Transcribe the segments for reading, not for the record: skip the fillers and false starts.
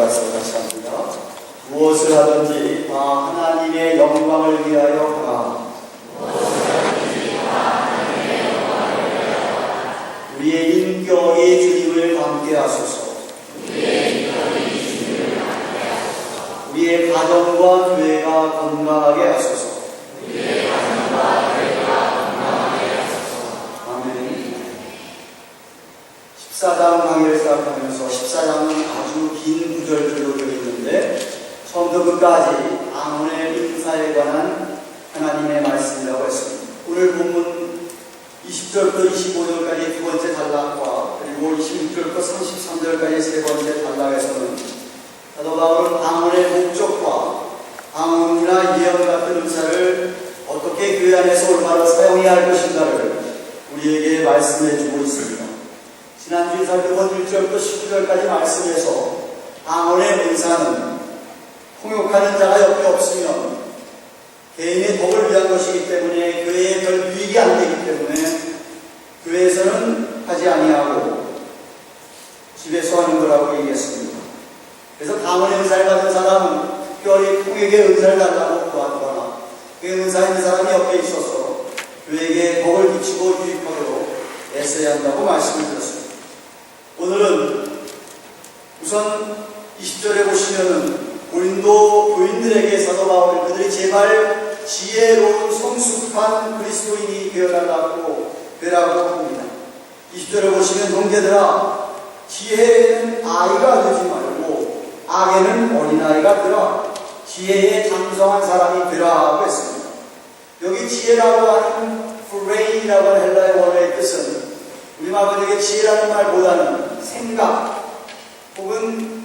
따라서 같이 합니다. 무엇을 하든지 다 하나님의 영광을 위하여 하라. 우리의 인격이 주님을 함께 하소서. 우리의 가정과 교회가 건강하게 하소서. 아멘. 14장 강의를 시작하면서 14장은 아주 긴 구절들로 되어 있는데 처음부터 끝까지 아몬의 인사에 관한 하나님의 말씀이라고 했습니다. 오늘 본문 20절부터 25절까지 두 번째 단락과 그리고 26절부터 33절까지 세 번째 단락에서는 사도 바울은 아몬의 목적과 방언이나 예언 같은 은사를 어떻게 교회 안에서 올바로 사용해야 할 것인가를 우리에게 말씀해 주고 있습니다. 지난주에 살펴본 1절부터 19절까지 말씀에서 방언의 은사는 통역하는 자가 옆에 없으면 개인의 덕을 위한 것이기 때문에 교회에 별 유익이 안 되기 때문에 교회에서는 하지 아니하고 집에서 하는 거라고 얘기했습니다. 그래서 방언의 은사를 받은 사람은 특별히 통역의 은사를 달라고 구하거나 그 은사 있는 사람이 옆에 있어서 교회에게 덕을 끼치고 유익하도록 애써야 한다고 말씀을 드렸습니다. 오늘은 우선 20절에 보시면은 고린도 교인들에게 사도 바울이 그들이 제발 지혜로운 성숙한 그리스도인이 되어달라고 합니다. 20절에 보시면 형제들아 지혜에는 아이가 되지 말고 악에는 어린아이가 되라. 지혜에 장성한 사람이 되라고 했습니다. 여기 지혜라고 하는 프레인이라고 하는 헬라의 원어의 뜻은 우리말 번역의 지혜라는 말보다는 생각 혹은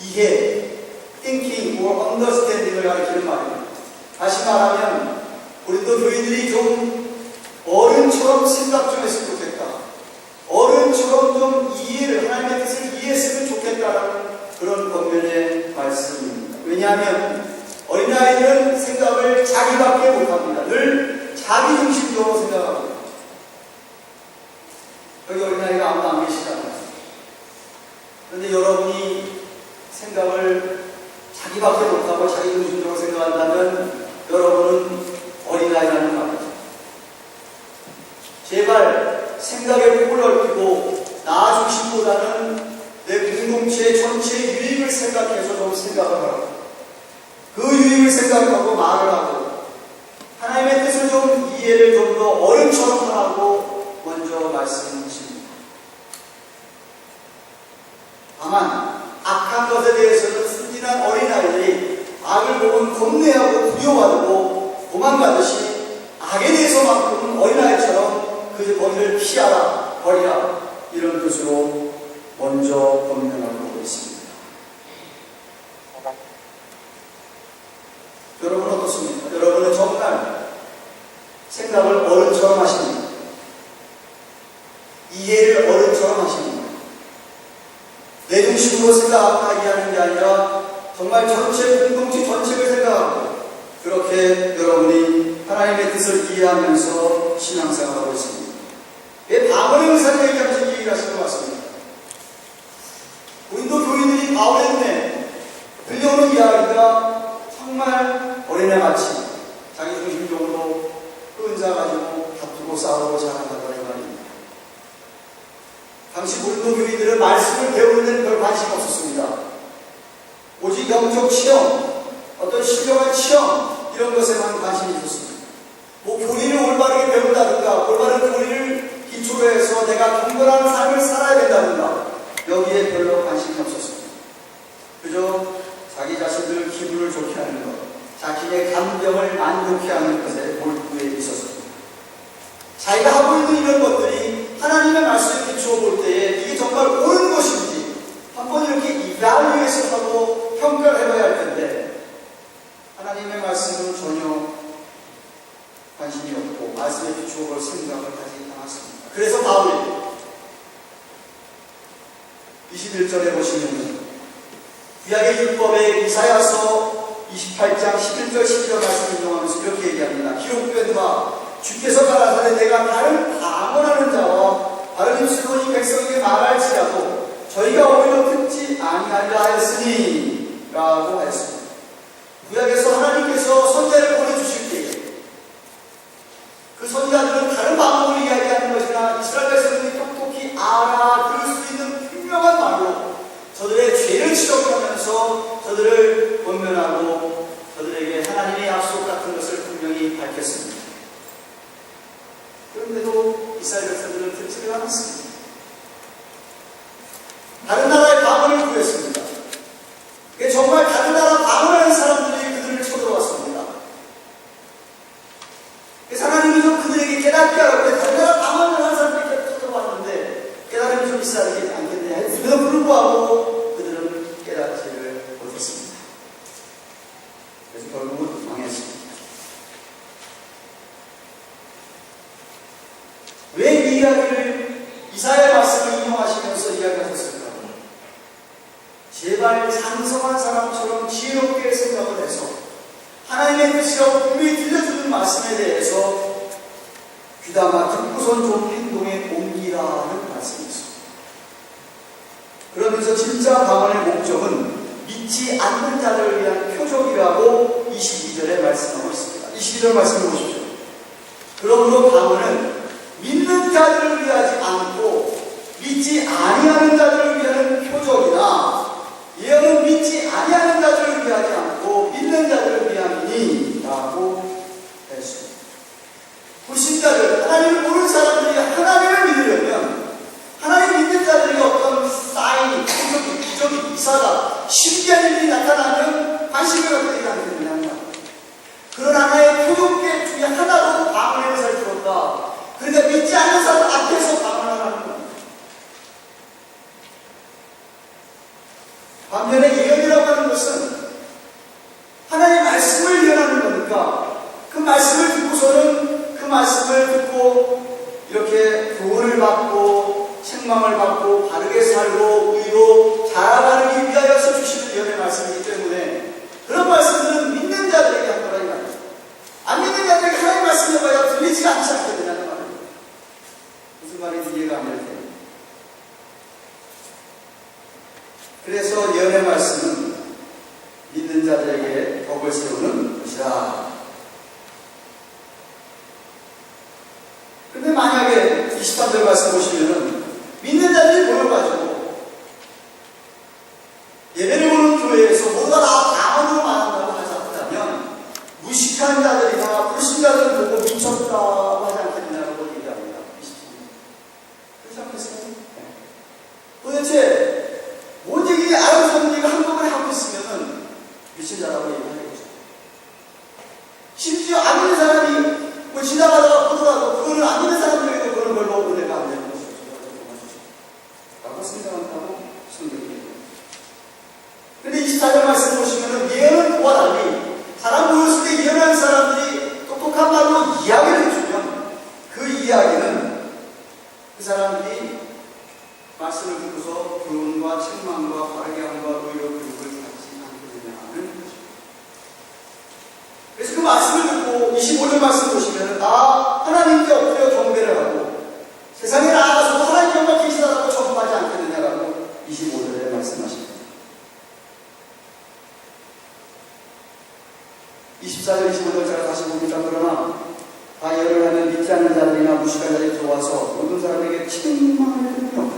이해 thinking or understanding을 가리키는 말입니다. 다시 말하면 고린도 교인들이 좀 어른처럼 생각 좀 했으면 좋겠다. 어른처럼 좀 이해를 하나님의 뜻을 이해했으면 좋겠다라는 그런 권면의 말씀입니다. 왜냐하면 어린아이들은 생각을 자기밖에 못합니다. 늘 자기 중심적으로 생각합니다. 여기 어린아이가 아무도 안 계시잖아요. 그런데 여러분이 생각을 자기밖에 못하고 자기 중심적으로 생각한다면 여러분은 어린아이라는 말이죠. 제발 생각의 폭을 넓히고 나 중심보다는 내 공동체 전체의 유익을 생각해서 좀 생각을 하라고. 그 유익을 생각하고 말을 하고 하나님의 뜻을 좀 이해를 좀 더 어른처럼 하라고 먼저 말씀하십니다. 다만 악한 것에 대해서는 순진한 어린아이들이 악을 보면 겁내하고 두려워하고 도망가듯이 악에 대해서만큼은 어린아이처럼 그 거기를 피하라, 버리라 이런 뜻으로 먼저 권면하고 있습니다. 여러분 어떻습니까? 여러분은 정말 생각을 어른처럼 하십니까? 이해를 어른처럼 하십니까? 내 중심으로 생각하게 하는 게 아니라 정말 전체 공동체 전체를 생각하고 그렇게 여러분이 하나님의 뜻을 이해하면서 신앙생활하고 있습니다. 왜 바울의 은사를 얘기하면서 이 얘기를 하시는 것 같습니다. 고린도 교인들이 바울의 눈에 들려오는 이야기가 정말 어린애같이 자기 중심적으로 그 은사 가지고 다투고 싸우고 자랑한다는 말입니다. 당시 고린도 교인들은 말씀을 배우는 데는 별 관심이 없었습니다. 오직 영적 시험, 어떤 신령한 시험 이런 것에만 관심이 있었습니다. 뭐 교리를 올바르게 배운다든가 올바른 교리를 기초로 해서 내가 경건한 삶을 살아야 된다든가 여기에 별로 관심이 없었습니다. 그저 자기 자신들 기분을 좋게 하는 것, 자신의 감정을 만족해 하는 것에 몰두해 있었습니다. 자기가 하고 있는 이런 것들이 하나님의 말씀에 비추어 볼 때에 이게 정말 옳은 것인지 한번 이렇게 이발리에서 하고 평가를 해봐야 할 텐데 하나님의 말씀은 전혀 관심이 없고 말씀에 비추어 볼 생각을 하지 않았습니다. 그래서 바울이 21절에 보시면 구약의 율법의 이사야서 28장 11절 12절 말씀을 인용하면서 이렇게 얘기합니다. 기록된 바 주께서 가라사대 내가 다른 방언하는 자와 다른 입술로 이 백성에게 말할지라도 저희가 오히려 듣지 아니하리라. 아니하리라 하였으니 라고 하였습니다. 구약에서 하나님께서 선지자를 보내주실 때에 그 선지자들은 다른 방법을 이야기하는 것이나 이스라엘 백성들이 똑똑히 알아들을 수 있는 분명한 말로 저들의 죄를 지적하면서 저들을 권면하고 저들에게 하나님의 약속 같은 것을 분명히 밝혔습니다. 그런데도 이스라엘 백성들은 듣지를 않았습니다. 다른 나라의 방언을 구했습니다. 정말 다른 나라 방언하는 사람들이 그들을 쳐들어왔습니다. 그래서 하나님이 좀 그들에게 깨닫게 하라고 다른 나라 방언을 하는 사람들이 쳐들어왔는데 깨달음이 좀 있어야 되지 않겠냐 했음에도 불구하고 그들은 깨닫지를 못했습니다. 그래서 결국은 망했습니다. 왜 이 이야기를 이사야 말씀을 인용하시면서 이야기하셨을까? 제발 장성한 사람처럼 지혜롭게 생각을 해서 하나님의 뜻이라고 분명히 들려주는 말씀에 대해서 귀담아 듣고선 좀 행동에 옮기라는 말씀이었습니다. 그러면서 진짜 방언의 목적은 믿지 않는 자들을 위한 표적이라고 22절에 말씀하고 있습니다. 22절 말씀을 보십시오. 그러므로 방언은 믿는 자들을 위하지 않고 믿지 아니하는 자들을 위한 표적이나 예언은 믿지 아니하는 자들을 위하지 않고 믿는 자들을 위함이니 라고 했습니다. 불신자들, 하나님을 모르는 사람들이 하나님을 믿으려면 하나님 믿는 자들에게 어떤 사인이, 표적이, 기적이, 이사가, 신기한 일이 나타나면 관심을 갖게 되지 않겠느냐. 그런 하나의 표적계 중에 하나로 방언의 의사를 들었다. 그러니까 믿지 않는 사람 앞에서 방언을 하는 겁니다. 반면에 예언이라고 하는 것은 하나님의 말씀을 예언하는 거니까 그 말씀을 듣고서는 그 말씀을 듣고 이렇게 교훈을 받고 책망을 받고 바르게 살고 의로 자라가기 위하여서 주시는 예언의 말씀이기 때문에 그런 말씀들은 믿는 자들에게 한 거라는 말이에요. 안 믿는 자들에게 하나님의 말씀을 해봐야 들리지가 않지 않겠느냐는 말이에요. 무슨 말인지 이해가 안 될 텐데. 그래서 예언의 말씀은 믿는 자들에게 덕을 세우는 것이다. 근데 만약에 23절 말씀 보시면은 믿는 자들이 모여가지고 예배를 보는 교회에서 모두가 다 방언으로 말한다고 하자면 무식한 자들이나 불신자들을 보고 미쳤다고 하지 않겠느냐고 얘기합니다. 23절. 그렇지 않겠어요? 도대체 뭔 얘기, 알아서 없는 얘기를 한꺼번에 하고 있으면은 미친자라고 얘기하는 거죠. 심지어 안 믿는 사람이 뭐 지나가다가 보더라도 그거는 안 믿는 사람들에게도 그런 걸로 은혜가 안 되는 것이죠. 라고 생각한다고 성경이 얘기합니다. 근데 24절 말씀 보시면은 예언은 그와 달리 사람 모였을 때 예언하는 사람들이 똑똑한 말로 이야기를 해주면 그 이야기는 그 사람들이 말씀을 듣고서 교훈과 책망과 바르게 함과 의로 교육을 갖지 않겠느냐는 거죠. 그래서 그 말씀을 듣고 25절 말씀 보시면 하나님께 엎드려 경배를 하고 세상에 나아가서도 하나님 정말 계시다라고 전파하지 않겠느냐라고 25절에 말씀하십니다. 24절 25절 제가 다시 봅니다. 그러나 다 예언을 하면 믿지 않는 자들이나 무식한 자들이 들어와서 모든 사람에게 책망을 듣며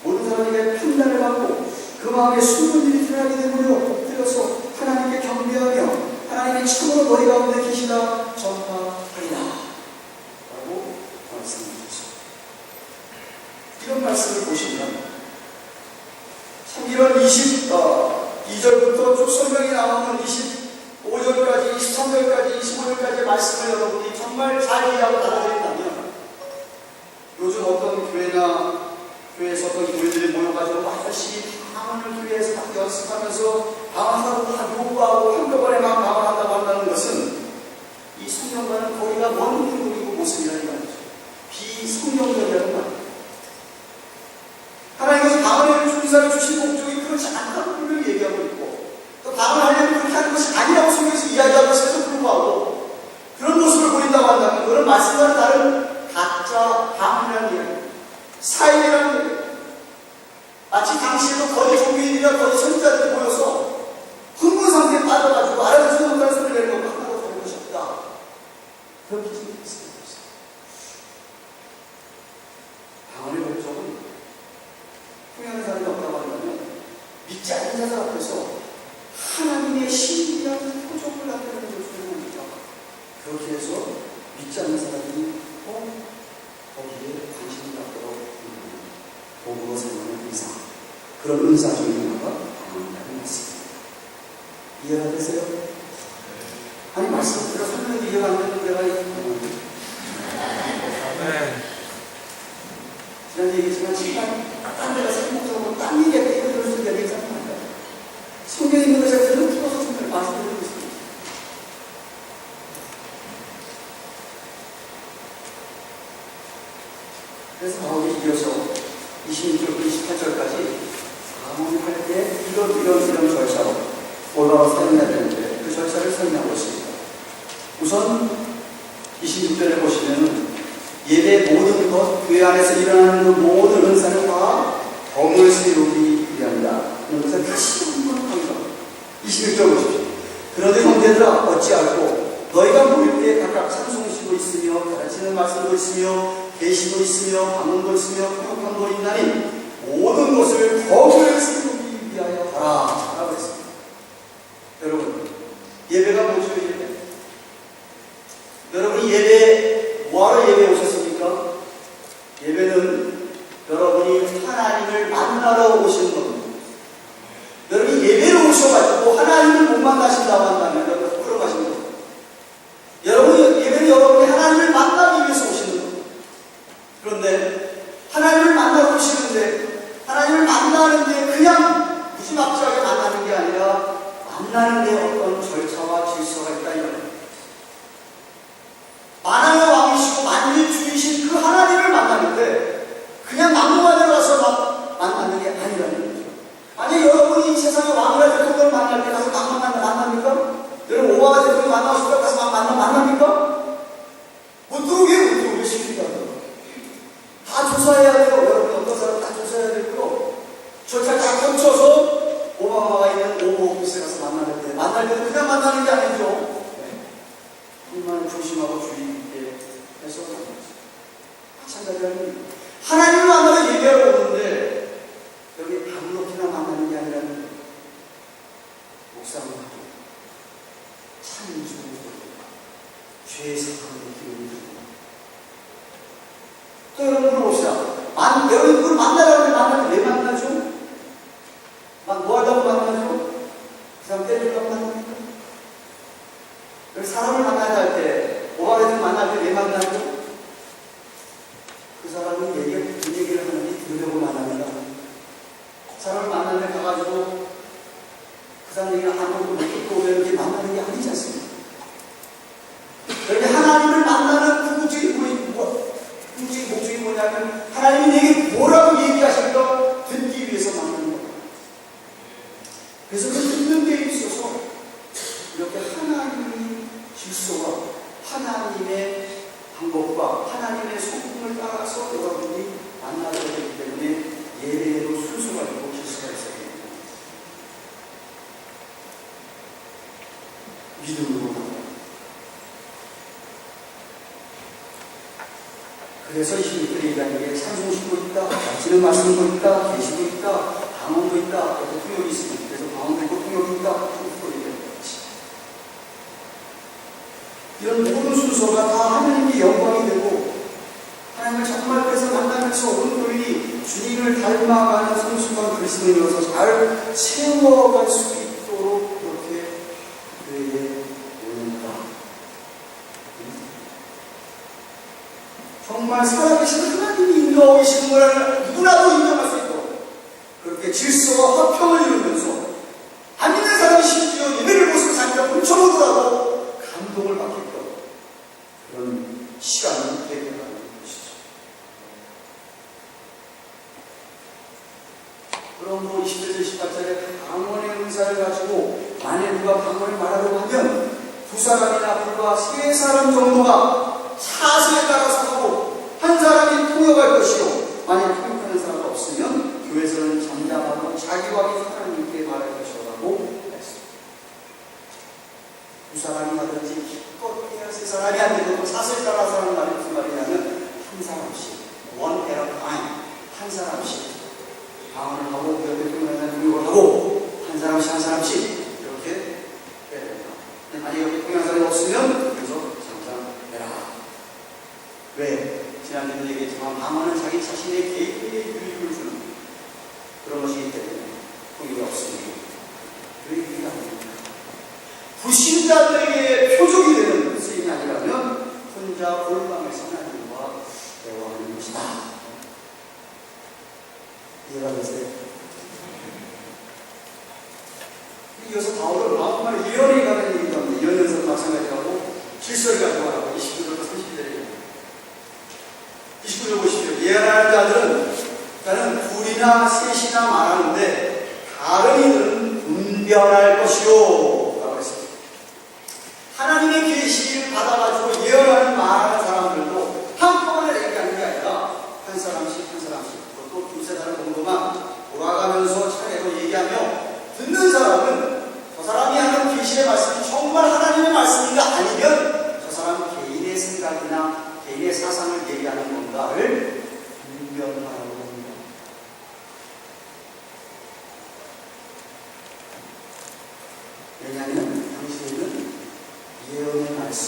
모든 사람에게 판단을 받고 그 마음에 숨은 일이 드러나게 되므로 엎드려서 하나님께 경배하며 하나님의 참으로 너희 가운데 계시다 전파하리라 라고 말씀하셨습니다. 이런 말씀을 보시면 참 이런 22절부터 쭉 설명이 나오는 25절까지 23절까지 25절까지의 말씀을 여러분이 정말 잘 이해하고 받아들인다면 요즘 어떤 교회에서 어떤 교회들이 모여가지고 막 열심히 방언을 교회에서 막 연습하면서 방언하고 막 요구하고 한꺼번에 막 방언한다고 한다는 것은 이 성경과는 거리가 먼 행동이고 모습이라는 말이죠. 비성경적이라는 말이에요. 하나님께서 방언의 준사를 주신 목적이 그렇지 않다고 분명히 얘기하고 있고 또 방언하려면 그렇게 하는 것이 아니라고 성경에서 이야기하고 있음에도 불구하고 그런 모습을 보인다고 한다면 그런 말씀과는 다른 가짜 방언이라는 이야기 사인이라는 거예요. 마치 마치 당시에도 거짓 종교인이나 거짓 선지자들이 모여서 흥분 상태에 빠져가지고 알아듣지 못하는 소리를 내는 것 하나도 다른 것이 없다. 그렇게 생각했습니다. 방언의 목적은 통역하는 사람이 없다고 한다면 믿지 않는 자들 앞에서 하나님의 신비한 표적을 나타내는 것을 합니다. 그렇게 해서 믿지 않는 사람들이 거기에 관심이 갖도록 복음으로 사용하는 의사, 그런 의사 중에 하나가 방언이라는 말씀입니다. 이해가 되세요? 아니 말씀 들어 설명이 이해가 안 되는 데가 있는 지난주에 얘기했지만 딴 데가 생목적으로 딴 얘기할 때 이거 들을 수 있는 게 괜찮은 거예요. 성경에 있는 것을 그대로 풀어서 말씀드리고 있습니다. 그래서 바울이 이어서 26절부터 28절까지 방언을 할 때 이런 절차로 올바로 사용해야 되는데 그 절차를 설명하고 있습니다. 우선 26절에 보시면 예배 모든 것, 교회 안에서 일어나는 그 모든 은사는 다 덤을 세우기 위함이다. 이런 것을 다시 한번 강조합니다. 26절 보십시오. 그런데 형제들아 어찌하고 너희가 모일 때 각각 찬송시고 있으며 가르치는 말씀도 있으며 계시도 있으며 방언도 있으며 통역함도 있나니 모든 것을 덤을 세우기 위하여 하라 라고 했습니다. 여러분 예배가 뭐죠? 여러분이 예배 뭐하러 예배에 오셨습니까? 예배는 여러분이 하나님을 만나러 오시는 겁니다. 여러분이 예배로 오셔가지고 하나님을 못 만나신다고 한다면 여러분 부끄러워하시는 겁니다. 예배는 여러분이 하나님을 만나기 위해서 오시는 겁니다. 그런데 하나님을 만나러 오시는데 하나님을 만나는데 그냥 무지막지하게 만나는 게 아니라 만나는데 어떤 절차와 질서가 있다 이런 겁니다. 만왕의 왕이시고 만유의 주이신 그 하나님을 만나는데 그냥 막무가내로 가서 막 만나는 게 아니라는 거죠. 아니 여러분이 이 세상의 왕이라 대통령을 만날 때 가서 막 만납니까? 여러분 오바마 대통령 만나고 싶다고 가서 막 만납니까? 못 들어오게 시키니까 다 조사해야 돼요. 여러분이 어떤 사람 다 조사해야 되고요. 절차를 다 거쳐서 오바마가 있는 오버 오피스에 가서 만날 때도 그냥 만나는 게 아니죠. 정말 조심하고 주의 깊게 해서 마찬가지로 하나님을 만나러 예배하러 오는데 여기 아무렇게나 만나는 게 아니라 목사님하고 찬송을 죄의 사랑을 기울이는 또 여러분 물어봅시다. 여러분 그걸 만나라고 만나면 왜 만나죠? 뭐 하려고 만나죠? 그 사람 때리려고 만납니까? 사람을 만나야 할 때, 오바레를 만날 때 왜 만나죠? 그 사람은 그 얘기를 하는지 들으려고 만납니다. 사람을 만날 때 가가지고 그 사람 얘기를 아무것도 못 듣고 이렇게 만나는 게 아니지 않습니까? 그런데 하나님을 만나는 궁극적인 목적이 뭐냐면 하나님이 내게 뭐라고 얘기하실까 듣기 위해서 만나는 겁니다. 그래서 그 듣는 데 있어서 이렇게 하나님의 질서와 하나님의 방법과 하나님의 성품을 따라서 여러분이 만나야 되기 때문에 예배에도 순서가 있고 질서가 있어야 됩니다. 믿음으로 합니다. 그래서 26절에 얘기하는 게 찬송시도 있다, 가르치는 말씀도 있다, 계시도 있다, 방언도 있다, 통역이 있습니다. 그래서 방언도 있고 통역이 있다, 통역도 있다. 이런 모든 순서가 다 하나님께 영광이 되고 하나님을 정말 그래서 만나면서 온전히 주님을 닮아가는 성숙한 그리스도인으로서 잘 세워갈 수 있도록 그렇게 교회에 오는다. 정말 살아계신 하나님이 인도하고 계시는 것을 누구나도 인정할 수 있도록 그렇게 질서와 화평을 이루면서 안 믿는 사람이 심지어 예배를 모습 자기가 훔쳐보더라도 감동을 받게끔 그런 시간이 되어가는 것이죠. 그러므로 20절, 28절에 방언의 은사를 가지고 만일 누가 방언을 말하려고 하면 두 사람이나 불과 세 사람 정도가 차수에 따라서 하고 한 사람이 통역할 것이요 만일 통역하는 사람이 없으면 교회에서는 잠잠하고 사람이 하든지 기껏 해야 세 사람이 안 되고 또 사슬 따라서 하는 말이 무슨 말이냐면 한 사람씩 one at a time 한 사람씩 방언을 하고 그 옆에 통역하는 교육을 하고 한 사람씩 이렇게 해야 됩니다. 만약에 여기 통역사람이 없으면 그래서 장장해라. 왜? 지난주에도 얘기했지만 방언은 자기 자신의 개인의 유익을 주는 그런 것이기 때문에 통역이 없으니 왜 유익이 안 됩니까? 불신자들에게 표적이 되는 쓰임이 아니라면 혼자 골방에서 하나님과 대화하는 것이다. 이해가 되세요? 이어서 바울은 마음만 예언에 가는 얘기가 없는데 예언에서 마찬가지라고 질서를 가져가라고 29절부터 30절에 29절 보십시오. 예언하는 자들은 나는 둘이나 셋이나 말하는데 다른 이들은 분별할 것이요 라고 했습니다. 하나님의 계시를 받아가지고 예언하는 말하는 사람들도 한꺼번에 얘기하는 게 아니라 한 사람씩 그것도 두세 사람 정도만 돌아가면서 차례로 얘기하며 듣는 사람은 저 사람이 하는 계시의 말씀이 정말 하나님의 말씀인가 아니면 저 사람 개인의 생각이나 개인의 사상을 얘기하는 건가를 분별하라고 합니다. 왜냐하면 당시에는 예언의 말씀,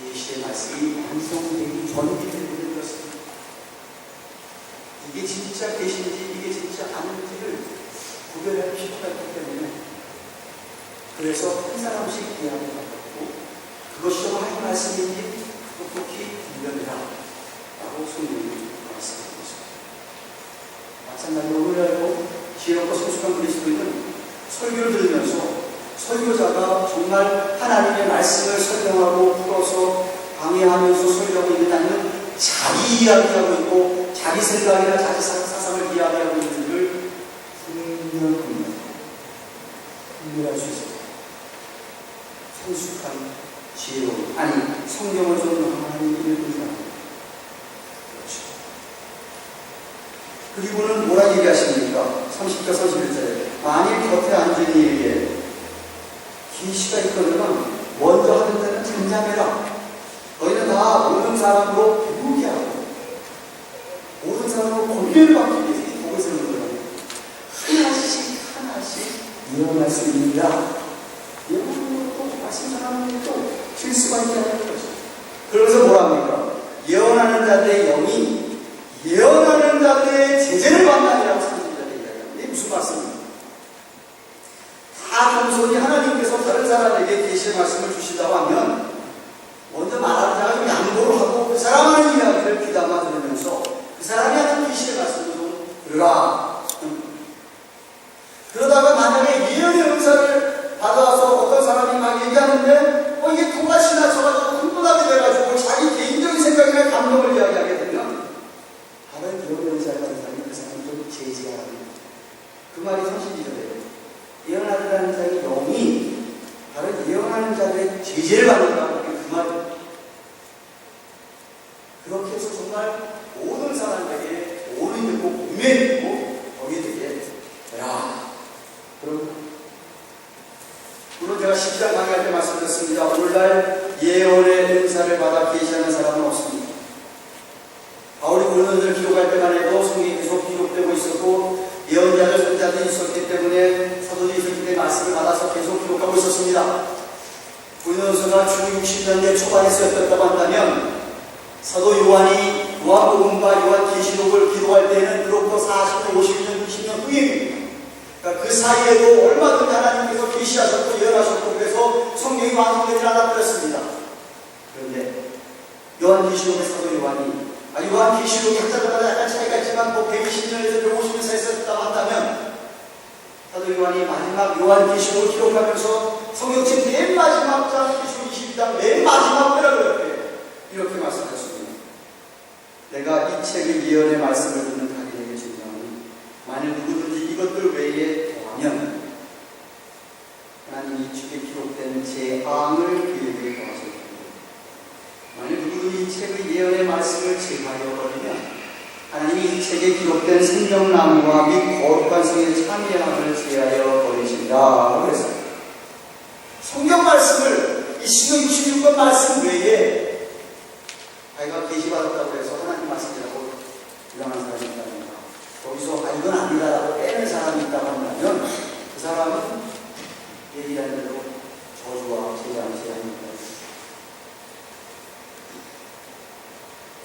계시의 말씀이 완성되기 전이기 때문에 그렇습니다. 이게 진짜 계시인지 이게 진짜 아닌지를 구별할 필요가 있기 때문에 그래서 한 사람씩 이야기를 하고 그것이 정말 하나님의 말씀인지 똑똑히 분별해라 라고 성경이 말씀하고 있습니다. 마찬가지로 오늘날도 지혜롭고 성숙한 그리스도인은 설교를 들으면서 설교자가 정말 하나님의 말씀을 설명하고 풀어서 강의하면서 설교하고 있는 게 아니면 자기 이야기하고 있고 자기 생각이나 자기 사상을 이야기하고 있는지를 분별할 수 있습니다. 성숙한 지혜로운 성경을 좀 많이 읽은 사람 그렇죠. 그리고는 뭐라 얘기하십니까? 30절 31절에 만일 곁에 앉은 이에게 계시가 있거든 먼저 하는 자는 잠잠해라. 너희는 다 모든 사람으로 배우게 하고 모든 사람으로 권리를 받기 위해서 이 복을 세우는 거예요. 하나씩 예언할 수 있느니라. 예언으로 또 말씀 전하는 또 실수가 있게 하는 거죠. 그러면서 뭐라 합니까? 예언하는 자들의 영이 예언하는 자들의 제재를 받나니라고 30절에 얘기합니다. 이게 무슨 말씀입니까? 다 겸손히 하나님께서 다른 사람에게 계시의 말씀을 주신다고 하면 먼저 말하는 자가 좀 양보를 하고 그 사람 하는 이야기를 귀담아 들으면서 그 사람이 하는 계시의 말씀을 좀 들으라. 그러다가 만약에 예언의 은사를 받아서 어떤 사람이 막 얘기하는데 이게 통과 지나쳐가지고 흥분하게 돼가지고 자기 개인적인 생각이나 감정을 이야기하게 되면 다른 예언의 은사를 받은 사람이 그 사람을 좀 제지하라는 그 말이 성신지절이에요. 예언하는 자의 영이 다른 예언하는 자들의 제재를 받는다고 그 말이에요. 그렇게 해서 정말 모든 사람에게 오른이 되고 공면이 되고 덕이 되게 되라. 물론 제가 12장 강의할 때 말씀드렸습니다. 오늘날 예언의 은사를 받아 계시하는 사람은 없습니다. 바울이 고린도전서를 기록할 때만 해도 성경이 계속 기록되고 있었고 예언자들, 선자들이 있었기 때문에 사도들이 있었기 때문에 말씀을 받아서 계속 기록하고 있었습니다. 고린도전서가 주 60년대 초반에 쓰였다고 한다면 사도 요한이 요한복음과 요한계시록을 기록할 때에는 그로부터 40년, 50년, 60년 후입니다. 그러니까 그 사이에도 얼마든지 하나님께서 계시하셨고 예언하셨고 그래서 성경이 완성되지 않았습니다. 그런데 요한계시록의 사도 요한이 요한계시록이 학자들마다 약간 차이가 있지만 120년에서 150년 사이에 썼다고 한다면 사도 요한이 마지막 요한계시록을 기록하면서 성경책 맨 마지막 장 계시록 22장 맨 마지막 때라고 이렇게 말씀하셨습니다. 내가 이 책의 예언의 말씀을 듣는 자들에게 증거하니 만일 누구든지 이것들 외에 더하면 하나님이 이 책에 기록된 제 앙을 그에게 더하실 겁니다. 만일 누구든지 이 책의 예언의 말씀을 제하여 버리면 하나님이 이 책에 기록된 생명나무와 및 거룩한 성의 참여함을 제하여 버리신다. 그래서 성경 말씀을 이 신경 66권 말씀 외에 자기가 계시받았다고 해서 하나님 말씀이라고 주장하는 사람이 있다든가 거기서 이건 아니다라고 빼는 사람이 있다고 한다면 그 사람은 얘기하는 대로 저주와 재앙이 재앙입니다.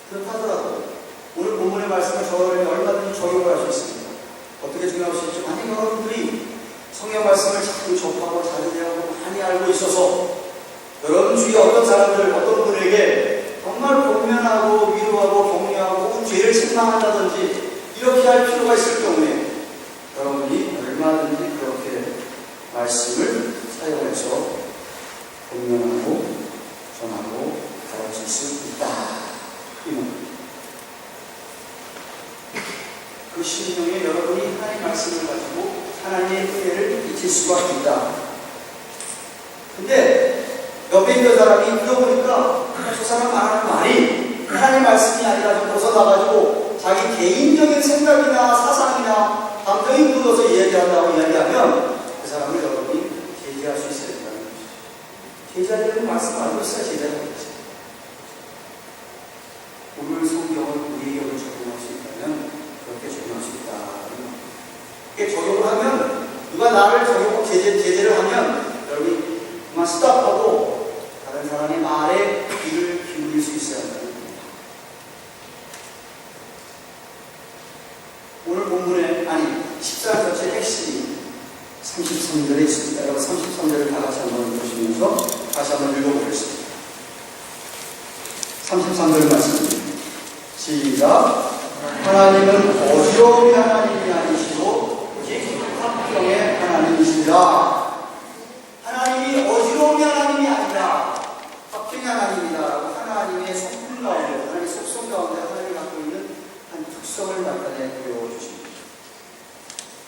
그렇다더라도 오늘 본문의 말씀을 저에게 얼마든지 적용을 할 수 있습니다. 어떻게 적용할 수 있죠? 만약 여러분들이 성경 말씀을 자꾸 접하고 자주 대하고 많이 알고 있어서 여러분 주위에 어떤 사람들, 어떤 분에게 정말 권면하고 위로하고 격려하고 죄를 책망한다든지 이렇게 할 필요가 있을 경우에 여러분이 얼마든지 그렇게 말씀을 사용해서 권면하고 전하고 가르칠 수 있다. 그 심령에 여러분이 하나님의 말씀을 가지고 하나님의 은혜를 미칠 수가 있다. 근데 옆에 있는 사람이 들어보니까 저 사람 말하는 말이 하나님의 말씀이 아니라 좀 벗어나가지고 자기 개인적인 생각이나 사상이나 감정이 묻어서 이야기한다고 이야기하면 그 사람을 여러분이 제지할 수 있어야 된다는 것이죠. 제지하려는 말씀 알고 있어야 제지하는 것이죠. 오늘 성경을 우리에게 적용할 수 있다면 그렇게 적용할 수 있다. 이게 적용을 하면 누가 나를 적용하고 제재를 하면 여러분이 그만 스탑하고 다른 사람의 말에 귀를 기울일 수 있어야 한다는 겁니다. 오늘 본문에 14장 전체의 핵심이 33절에 있습니다. 여러분 33절을 다 같이 한번 보시면서 다시 한번 읽어보겠습니다. 33절 말씀입니다. 시작. 하나님은 어지러움의 하나님이 아니시고 오직 화평의 하나님이시라. 하나님이 어지러움의 하나님이 아니라 화평의 하나님이다라고 하나님의 성품 가운데, 하나님의 속성 가운데 하나님이 갖고 있는 한 특성을 나타내 보여주십니다.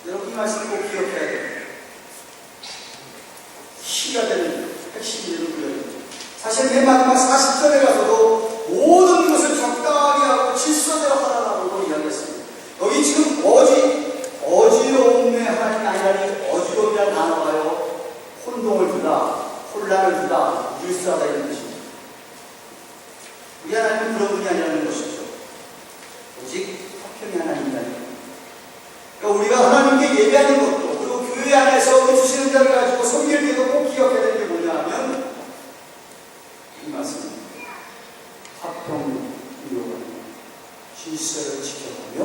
여러분 이 말씀을 꼭 기억해야 됩니다. 키가 되는 핵심이 되는 구절입니다. 사실 맨 마지막 40절에 가서도 모든 것을 적당하게 하고 질서대로 하라라고 이야기했습니다. 여기 지금 어지러움의 하나님이 아니라니 어지러움이라는 단어가요. 혼동을 주다, 혼란을 주다, 일사하다 이런 뜻입니다. 우리 하나님은 그런 분이 아니라는 것이죠. 오직 화평의 하나님이라는 겁니다. 그러니까 우리가 하나님께 예배하는 것도 그리고 교회 안에서 우리 주시는 자를 가지고 섬길 때도 꼭 기억해야 되는 게 뭐냐 하면 이 말씀입니다. 화평을 이루어가며 질서를 지켜가며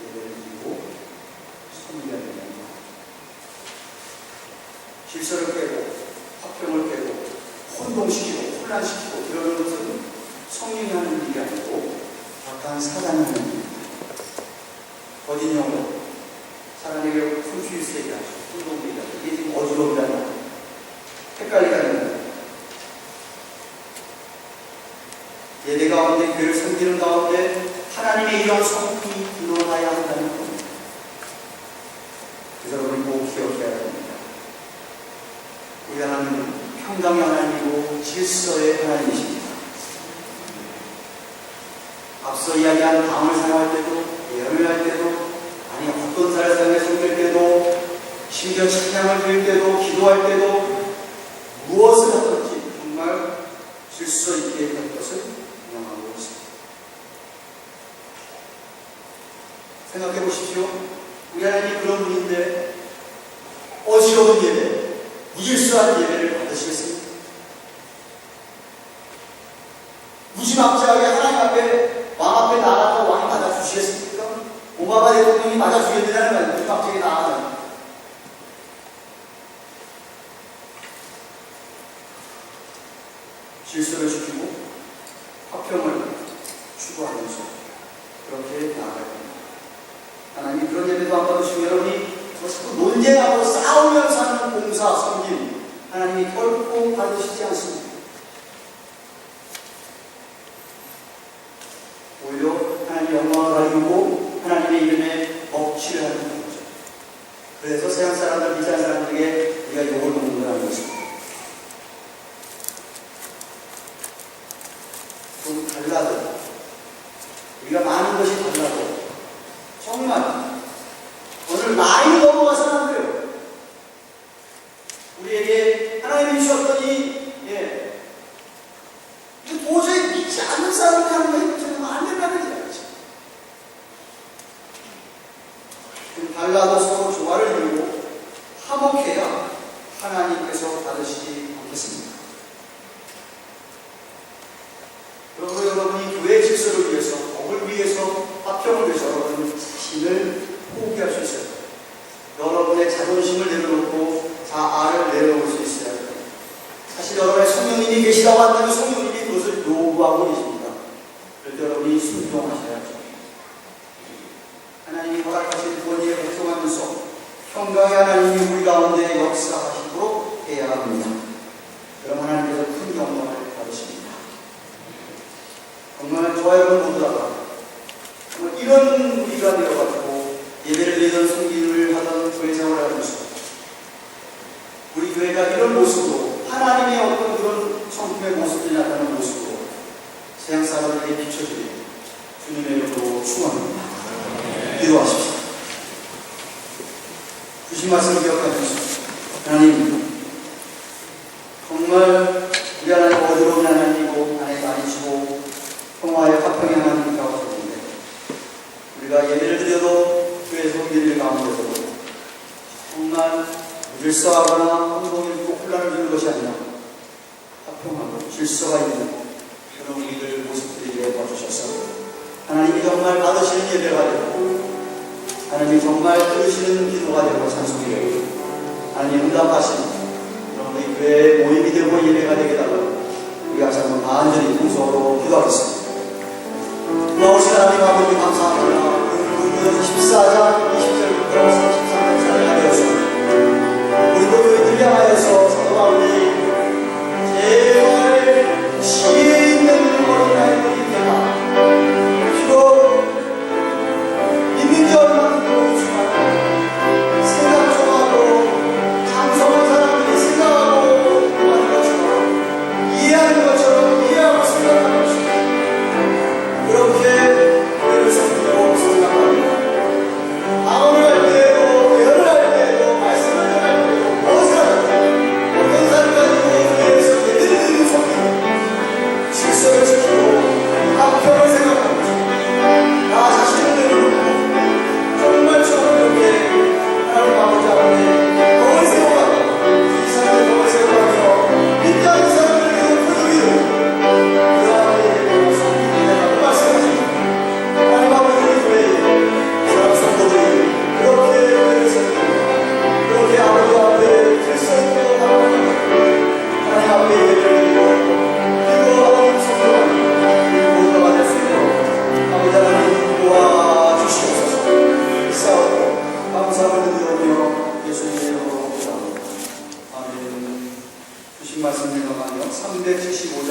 예배를 드리고 섬겨야 된다. 질서를 깨고 화평을 깨고 혼동시키고 혼란시키고 이러는 것은 성령이 하는 일이 아니고 약간 사단이 하는 일입니다. 거짓 영으로 사람에게 컴퓨터스 얘기하죠. 혼동도 얘기하죠. 이게 지금 어지러움이라는 헷갈리게 하는 거예요. 예배 가운데 교회를 섬기는 가운데 하나님의 이런 성품이 드러나야 한다는 겁니다. 그래서 여러분이 꼭 기억해야 됩니다. 우리 하나님은 평강의 하나님이고 질서의 하나님이십니다. 앞서 이야기한 방을 사용할 때도 예언을 할 때도 아니 어떤 사를 사용해 섬길 때도 심지어 찬양을 드릴 때도 기도할 때도 무엇을 하든지 정말 질서 있게 할 것을 명하고 있습니다. 생각해 보십시오. 우리 하나님이 그런 분인데 어지러운 예배, 무질서한 예배를 받으시겠습니까? 무지막지하게 하나님 앞에 왕 앞에 나가서 왕이 맞아주시겠습니까? 오바마 대통령이 맞아주겠느냐는 말이에요. 무지막지하게 나가면 질서를 지키고 화평을 추구하면서 그렇게 나아가야 됩니다. 하나님이 그런 예배도 안 받으시고 여러분이 자꾸 논쟁하고 싸우면서 하는 봉사, 섬김 하나님이 결코 받으시지 않습니다. 오히려 하나님의 영광을 가지고 하나님의 이름에 먹칠을 하는 거죠. 그래서 세상 사람들, 믿지 않는 사람들에게 우리가 욕을 먹는 거라는 것입니다. 좀 달라도 우리가 많은 것이 달라도 정말 오늘 많이 넘어가서는 안 돼요. 우리에게 하나님이 주셨던 이 달라도 서로 조화를 이루고 화목해야 하나님께서 받으시지 않겠습니까? 그러므로 여러분이 교회 질서를 위해서, 법을 위해서, 화평을 위해서 여러분 자신을 포기할 수 있어요. 여러분의 자존심을 내려놓고 자아를 내려놓을 수 있어야 돼요. 사실 여러분의 성령님이 계시다고 한다면 성령님이 그것을 요구하고 계십니다. 그럴 때 여러분이 순종하셔야죠. 하나님이 허락하신 권위에 복종하면서 평강의 하나님이 우리 가운데 역사하시도록 해야 합니다. 그럼 하나님께서 큰 영광을 받으십니다. 정말 저와 여러분 모두가 정말 이런 우리가 되어가지고 예배를 드리던 성기를 하던 교회 생활을 하면서 우리 교회가 이런 모습으로 하나님의 어떤 그런 성품의 모습들이 나타나는 모습으로 세상 사람들에게 비춰주는 주님의 이름으로 축원합니다. 기도하십시오. 주신 말씀을 기억하면서 하나님 정말 우리 하나님 어디로운 하나님이고 하나님 아니시고 평화의 화평의 하나님이라고 하셨는데 우리가 예배를 드려도 교회에서 예배를 가운데서도 정말 질서하거나 혼동이고 혼란을 주는 것이 아니라 화평하고 질서가 있는 그런 우리들 모습들이 되어주셔서 하나님이 정말 받으시는 예배가 되고 하나님이 정말 들으시는 기도가 되고 찬송이 되고 하나님 응답하신 그런 우리 교회의 모임이 되고 예배가 되게 달라고 우리 같이 한번 간절히 동서로 기도하겠습니다. 고마우신 하나님 아버지 감사합니다. 오늘 14장 20절부터 33절까지 하여서 우리도 교회들 향하여서 사도 바울이 제발 지혜 있는 어린아이들이 되라. 비록 믿는 지 얼마 되었지만 생각 좀 하고 장성한 사람들이 생각하고 하는 것처럼 이해하는 것처럼 이해하고 생각하는 것처럼 그렇게 교회를 섬기고 생각합니다. 방언을 할 때에도 예언을 할 때에도 말씀을 전할 때에도 무엇을 할 때에도 어떤 사람을 가지고 교회에서 예배를 드리는 성경 질서를 지키고 화평을 생각하고 나 자신을 내려놓고 정말 이렇게 하나님 아버지 앞에 덕을 세워가고 이 사람의 덕을 세워가며 믿지 않는 사람들에게도 포도기를 그러한 예배로 섬기는 내가 말씀하십니다. 하나님 아버지 우리 교회에 사람 성도들이 그렇게 예배를 섬기고 그렇게 아버지 앞에 질서 있고 화평하고 하나님 앞에 예배를 드리고 그리고 아버지 성도가 모두가 받을 수 있도록 아버지 하나님 도와주시옵소서. 이 싸움도 감사함을 드리며 예수님의 이름으로 기도합니다. 아멘. 주신 말씀 읽어가며 375장